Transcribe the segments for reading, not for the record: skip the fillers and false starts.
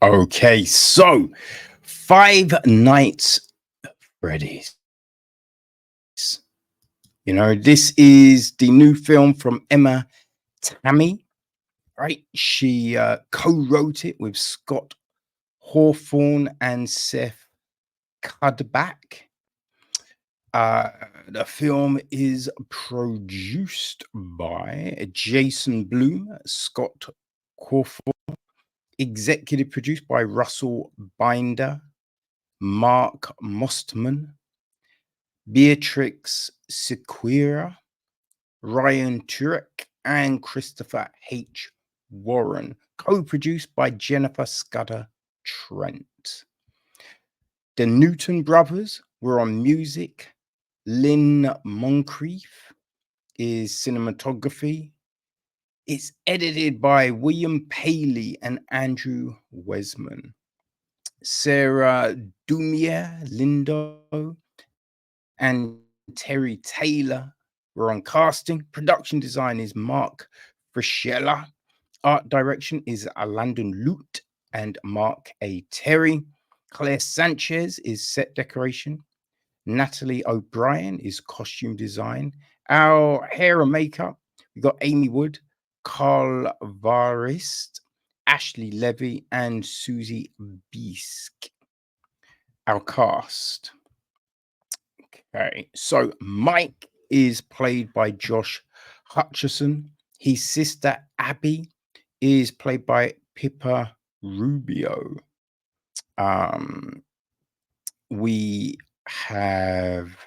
Okay, so Five Nights at Freddy's. This is the new film from Emma Tammi, right? She co-wrote it with Scott Hawthorne and Seth Cuddeback. Uh, the film is produced by Jason Bloom, Scott Cawthon, executive produced by Russell Binder, Mark Mostman, Beatrix Sequeira, Ryan Turek, and Christopher H. Warren, co-produced by Jennifer Scudder Trent. The Newton brothers were on music. Lynn Moncrief is cinematography. It's edited by William Paley and Andrew Wesman. Sarah Dumier Lindo and Terry Taylor were on casting. Production design is Mark Frischella. Art direction is Landon Lute and Mark A. Terry. Claire Sanchez is set decoration. Natalie O'Brien is costume design. Our hair and makeup, we got Amy Wood, Carl Varist, Ashley Levy, and Susie Beask. Our cast. Okay, so Mike is played by Josh Hutcherson. His sister Abby is played by Pippa Rubio. We have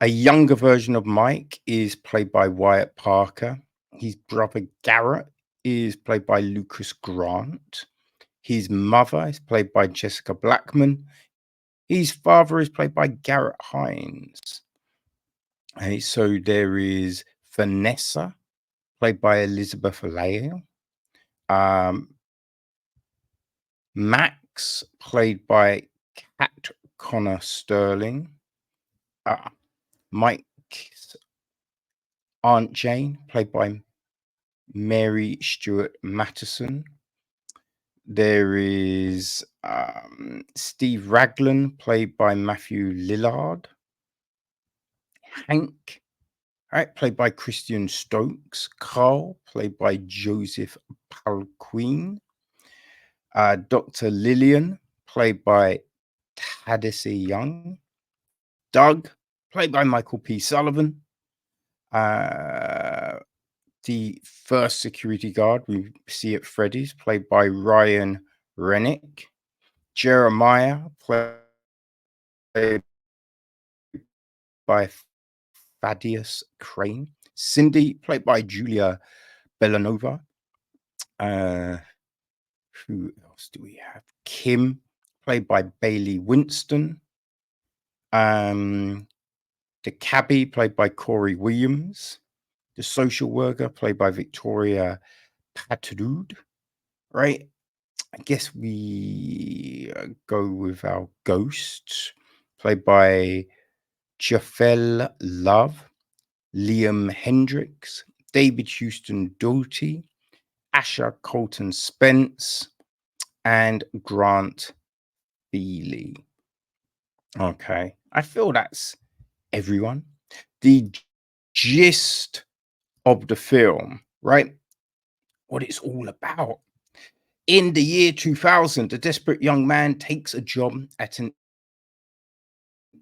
a younger version of Mike is played by Wyatt Parker. His brother Garrett is played by Lucas Grant. His mother is played by Jessica Blackman. His father is played by Garrett Hines. Okay, so there is Vanessa, played by Elizabeth Lail. Max, played by Kat Connor Sterling. Mike's Aunt Jane, played by Mary Stewart Matteson. There is Steve Raglan, played by Matthew Lillard. Hank, right, played by Christian Stokes. Carl, played by Joseph Palquin. Dr. Lillian, played by Tadesse Young. Doug, played by Michael P. Sullivan. The first security guard we see at Freddy's, played by Ryan Rennick. Jeremiah, played by Thaddeus Crane. Cindy, played by Julia Bellanova. Who else do we have? Kim, played by Bailey Winston. The cabbie, played by Corey Williams. The social worker, played by Victoria Patrud. Right? I guess we go with our ghosts, played by Jafel Love, Liam Hendricks, David Houston Doughty, Asher Colton Spence, and Grant Bealey. Okay, I feel that's everyone. The gist of the film, right? What it's all about. In the year 2000, a desperate young man takes a job at an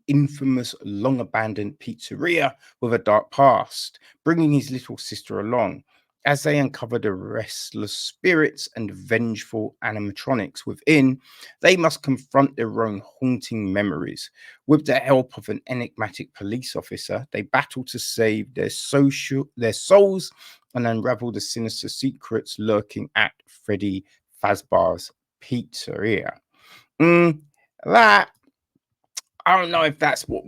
infamous, long abandoned pizzeria with a dark past, bringing his little sister along. As they uncover the restless spirits and vengeful animatronics within, they must confront their own haunting memories. With the help of an enigmatic police officer, they battle to save their souls and unravel the sinister secrets lurking at Freddy Fazbear's pizzeria. That I don't know if that's what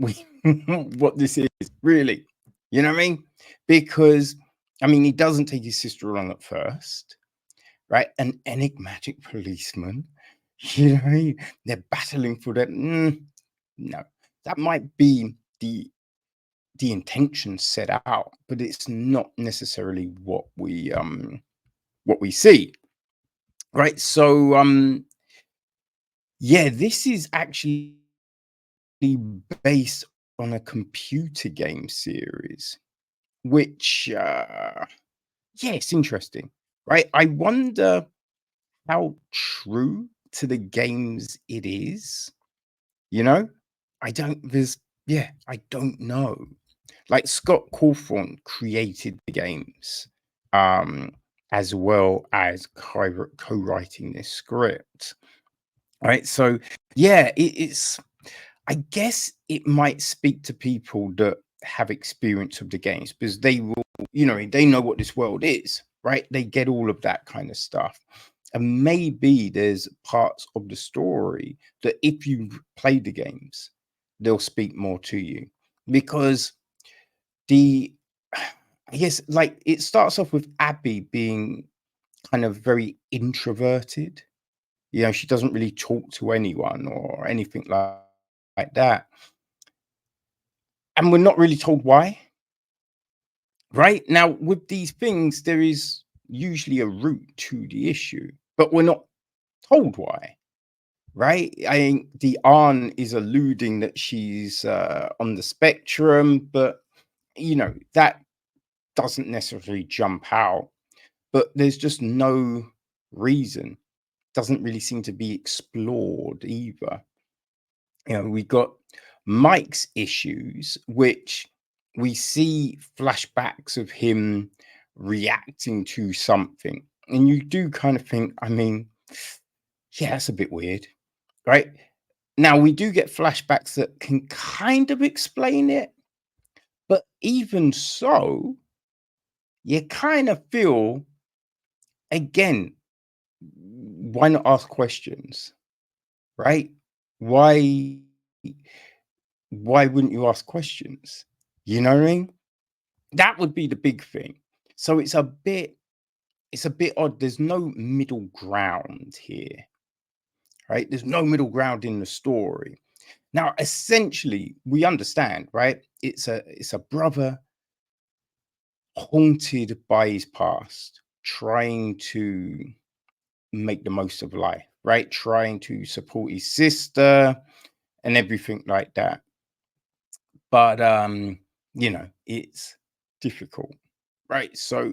what this is really. You know what I mean? Because he doesn't take his sister along at first, right? An enigmatic policeman, you know, they're battling for that. No, that might be the intention set out, but it's not necessarily what we see. Right. So yeah, this is actually based on a computer game series, which yeah, it's interesting. Right. I wonder how true to the games it is, you know? I don't know. Like Scott Cawthon created the games, um, as well as co-writing this script. Right. So yeah, it's I guess it might speak to people that have experience of the games because they will, they know what this world is, right? They get all of that kind of stuff. And maybe there's parts of the story that if you play the games, they'll speak more to you. Because the I guess like it starts off with Abby being kind of very introverted. She doesn't really talk to anyone or anything like that. And we're not really told why, right? Now, with these things, there is usually a root to the issue, but we're not told why, right? I think the aunt is alluding that she's on the spectrum, but that doesn't necessarily jump out. But there's just no reason. Doesn't really seem to be explored either. We got Mike's issues, which we see flashbacks of him reacting to something. And you do kind of think, I mean, yeah, that's a bit weird, right? Now, we do get flashbacks that can kind of explain it, but even so, you kind of feel, again, why not ask questions, right? Why why wouldn't you ask questions? You know what I mean? That would be the big thing. So it's a bit odd. There's no middle ground here, right? There's no middle ground in the story. Now, essentially, we understand, right? It's a brother haunted by his past, trying to make the most of life, right? Trying to support his sister and everything like that. But it's difficult, right? So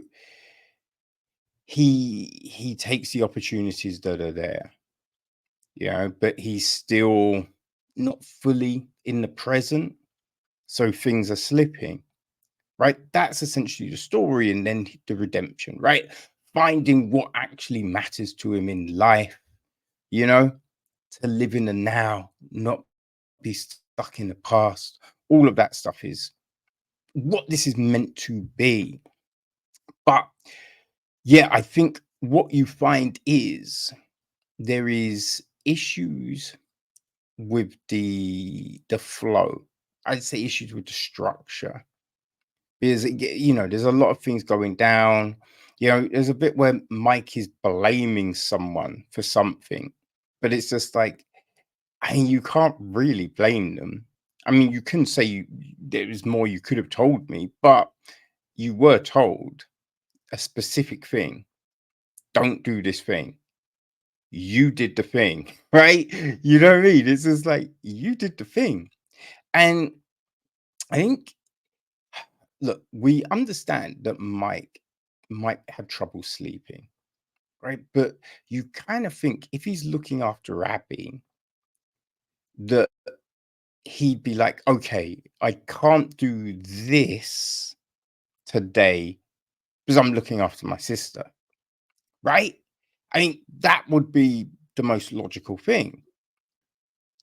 he takes the opportunities that are there, but he's still not fully in the present, so things are slipping, right? That's essentially the story, and then the redemption, right? Finding what actually matters to him in life, you know, to live in the now, not be stuck in the past. All of that stuff is what this is meant to be. But yeah, I think what you find is there is issues with the flow. I'd say issues with the structure because there's a lot of things going down. There's a bit where Mike is blaming someone for something, but it's just like, I mean, you can't really blame them. I mean, you can say there was more you could have told me, but you were told a specific thing. Don't do this thing. You did the thing, right? You know what I mean? It's just like you did the thing. And I think, look, we understand that Mike might have trouble sleeping, right? But you kind of think if he's looking after Abby, that he'd be like, okay, I can't do this today because I'm looking after my sister, right? I mean, that would be the most logical thing.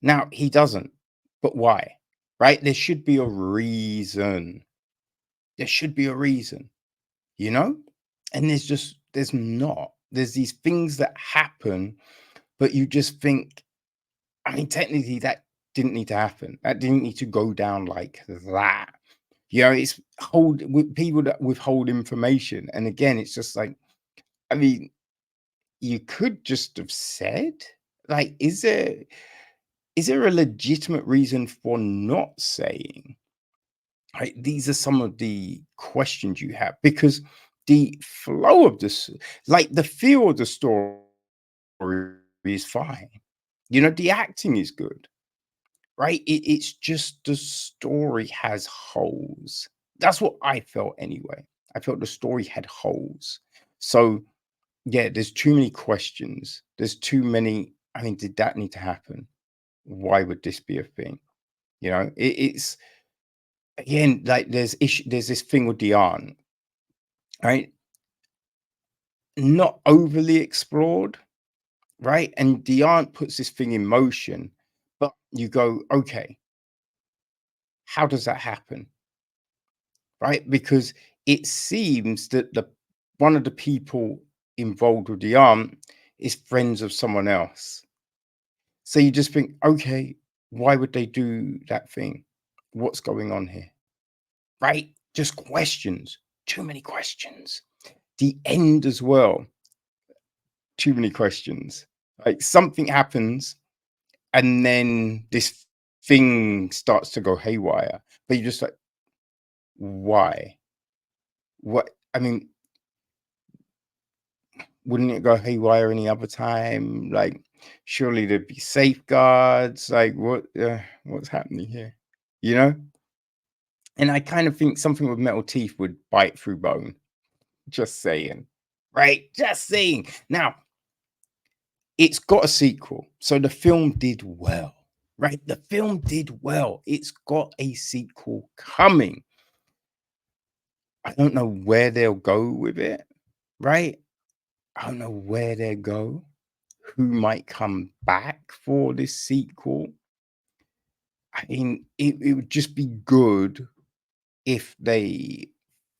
Now, he doesn't, but why? Right? There should be a reason. There should be a reason, you know? And there's not. There's these things that happen, but you just think, I mean, technically, that didn't need to happen. That didn't need to go down like that. It's hold with people that withhold information. And again, it's just like, I mean, you could just have said, like, is there a legitimate reason for not saying? Right? These are some of the questions you have because the flow of this, like the feel of the story is fine. You know, the acting is good, right? It's just the story has holes. That's what I felt anyway. I felt the story had holes. So yeah, there's too many questions. There's too many. I mean, did that need to happen? Why would this be a thing? You know, it's again like there's issue. There's this thing with the aunt, right? Not overly explored, right? And the aunt puts this thing in motion, but you go, okay, how does that happen? Right? Because it seems that the one of the people involved with the aunt is friends of someone else. So you just think, okay, why would they do that thing? What's going on here? Right? Just questions. Too many questions. The end as well. Too many questions. Like something happens and then this thing starts to go haywire. But you're just like, why? What? I mean, wouldn't it go haywire any other time? Like, surely there'd be safeguards. Like, what's happening here? You know? And I kind of think something with metal teeth would bite through bone. Just saying. Right? Just saying. Now, it's got a sequel. So the film did well. Right? The film did well. It's got a sequel coming. I don't know where they'll go with it. Right? I don't know where they'll go. Who might come back for this sequel? I mean, it would just be good if they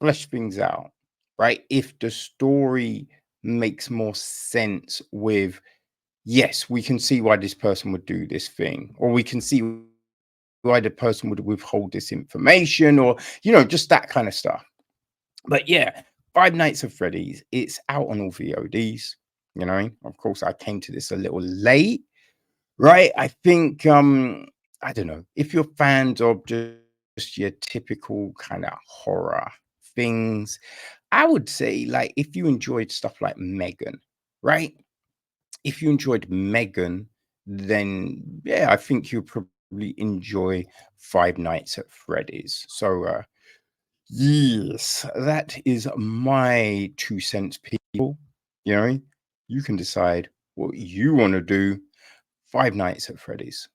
flesh things out, right? If the story makes more sense with, yes, we can see why this person would do this thing, or we can see why the person would withhold this information, or, you know, just that kind of stuff. But yeah, Five Nights at Freddy's, it's out on all VODs. You know, of course, I came to this a little late. Right? I think, I don't know, if you're fans of just your typical kind of horror things, I would say, like, if you enjoyed stuff like Megan, right? If you enjoyed Megan, then yeah, I think you'll probably enjoy Five Nights at Freddy's. So, yes, that is my 2 cents, people. You know, you can decide what you want to do. Five Nights at Freddy's.